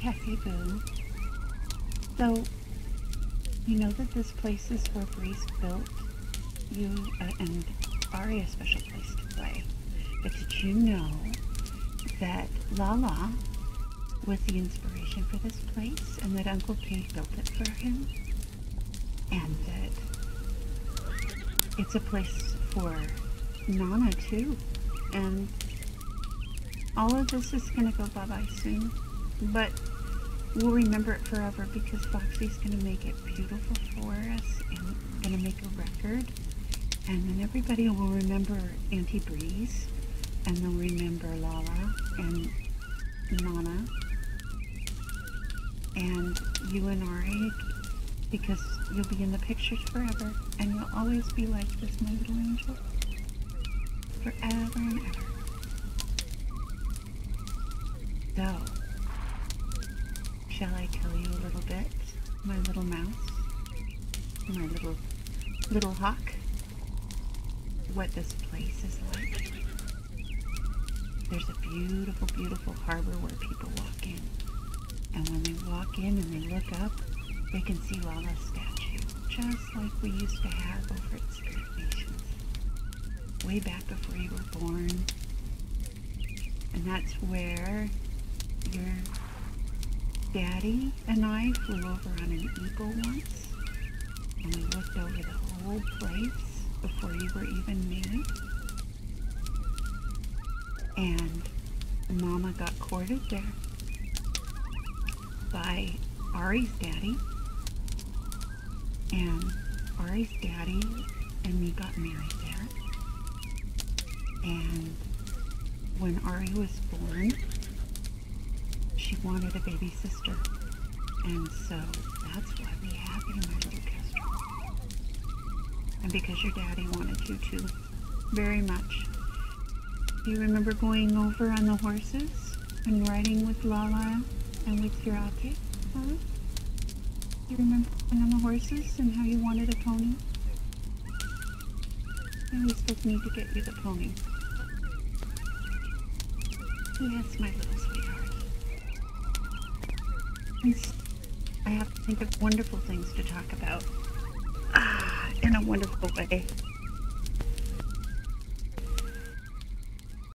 Cassie Boo. So, you know that this place is where Breeze built you and Ari a special place to play. But did you know that Lala was the inspiration for this place and that Uncle Pete built it for him? And that it's a place for Nana too. And all of this is going to go bye-bye soon. But we'll remember it forever because Foxy's going to make it beautiful for us and going to make a record. And then everybody will remember Auntie Breeze, and they'll remember Lala and Nana and you and Ari, because you'll be in the pictures forever and you'll always be like this, my little angel, forever and ever. So, shall I tell you a little bit, my little mouse, my little hawk, what this place is like? There's a beautiful, beautiful harbor where people walk in. And when they walk in and they look up, they can see Lala's statue, just like we used to have over at Spirit Nations, way back before you were born. And that's where your daddy and I flew over on an eagle once, and we looked over the whole place before you were even made. And Mama got courted there by Ari's daddy, and Ari's daddy and me got married there. And when Ari was born, she wanted a baby sister, and so that's why we have you, my little Kestrel. And because your daddy wanted you to very much. Do you remember going over on the horses and riding with Lala and with your ate? Huh? Do you remember going on the horses and how you wanted a pony? And we still need to get you the pony. Yes, my little sweetheart. And I have to think of wonderful things to talk about. In a wonderful way.